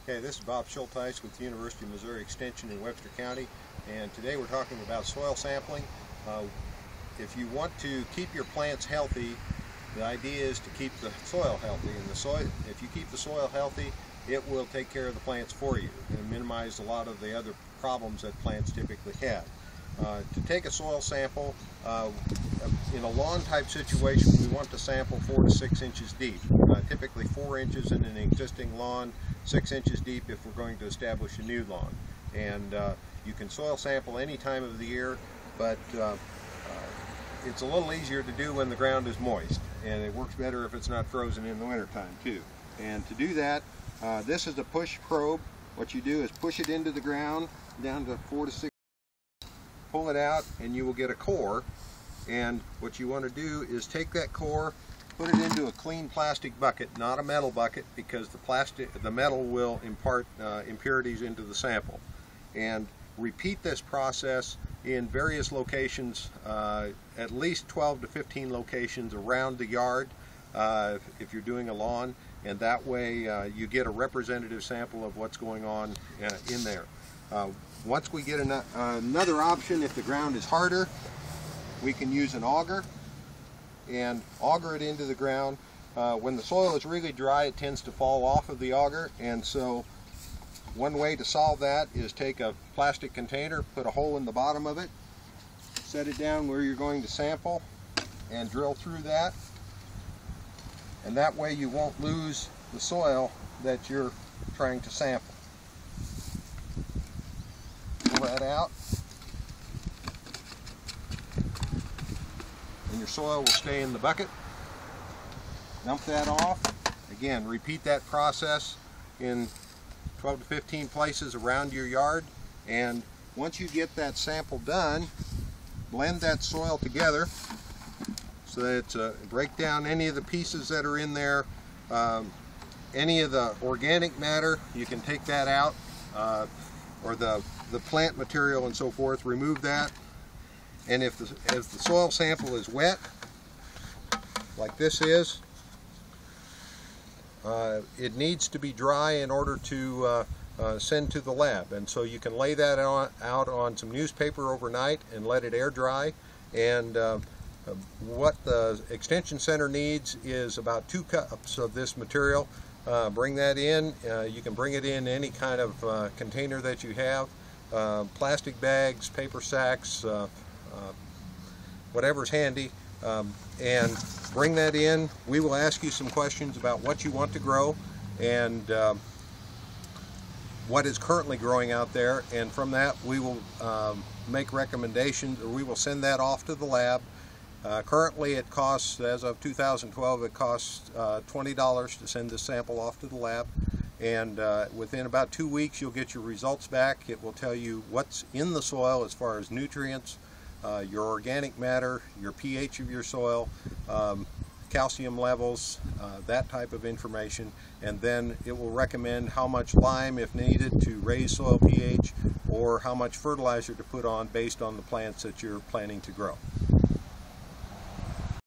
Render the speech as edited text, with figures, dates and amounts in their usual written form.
Okay, this is Bob Schultheis with the University of Missouri Extension in Webster County, and today we're talking about soil sampling. If you want to keep your plants healthy, the idea is to keep the soil healthy, and if you keep the soil healthy, it will take care of the plants for you and minimize a lot of the other problems that plants typically have. To take a soil sample, in a lawn type situation, we want to sample 4 to 6 inches deep. Typically 4 inches in an existing lawn, 6 inches deep if we're going to establish a new lawn. And you can soil sample any time of the year, but it's a little easier to do when the ground is moist, and it works better if it's not frozen in the wintertime too. And to do that, this is a push probe. What you do is push it into the ground down to 4 to 6. Pull it out and you will get a core, and what you want to do is take that core, put it into a clean plastic bucket, not a metal bucket, because the metal will impart impurities into the sample. And repeat this process in various locations, at least 12 to 15 locations around the yard if you're doing a lawn, and that way you get a representative sample of what's going on in there. Once we get another option, if the ground is harder, we can use an auger and auger it into the ground. When the soil is really dry, it tends to fall off of the auger, and so one way to solve that is take a plastic container, put a hole in the bottom of it, set it down where you're going to sample, and drill through that, and that way you won't lose the soil that you're trying to sample. Pull that out, and your soil will stay in the bucket. Dump that off. Again, repeat that process in 12 to 15 places around your yard, and once you get that sample done, blend that soil together so that break down any of the pieces that are in there. Any of the organic matter, you can take that out, or the plant material and so forth, remove that. And if the soil sample is wet, like this is, it needs to be dry in order to send to the lab. And so you can lay that out on some newspaper overnight and let it air dry. And what the Extension Center needs is about 2 cups of this material. Bring that in. You can bring it in any kind of container that you have. Plastic bags, paper sacks, whatever's handy, and bring that in. We will ask you some questions about what you want to grow and what is currently growing out there, and from that we will make recommendations, or we will send that off to the lab. Currently it costs, as of 2012, it costs $20 to send this sample off to the lab, and within about 2 weeks you'll get your results back. It will tell you what's in the soil as far as nutrients, your organic matter, your pH of your soil, calcium levels, that type of information, and then it will recommend how much lime, if needed, to raise soil pH, or how much fertilizer to put on based on the plants that you're planning to grow.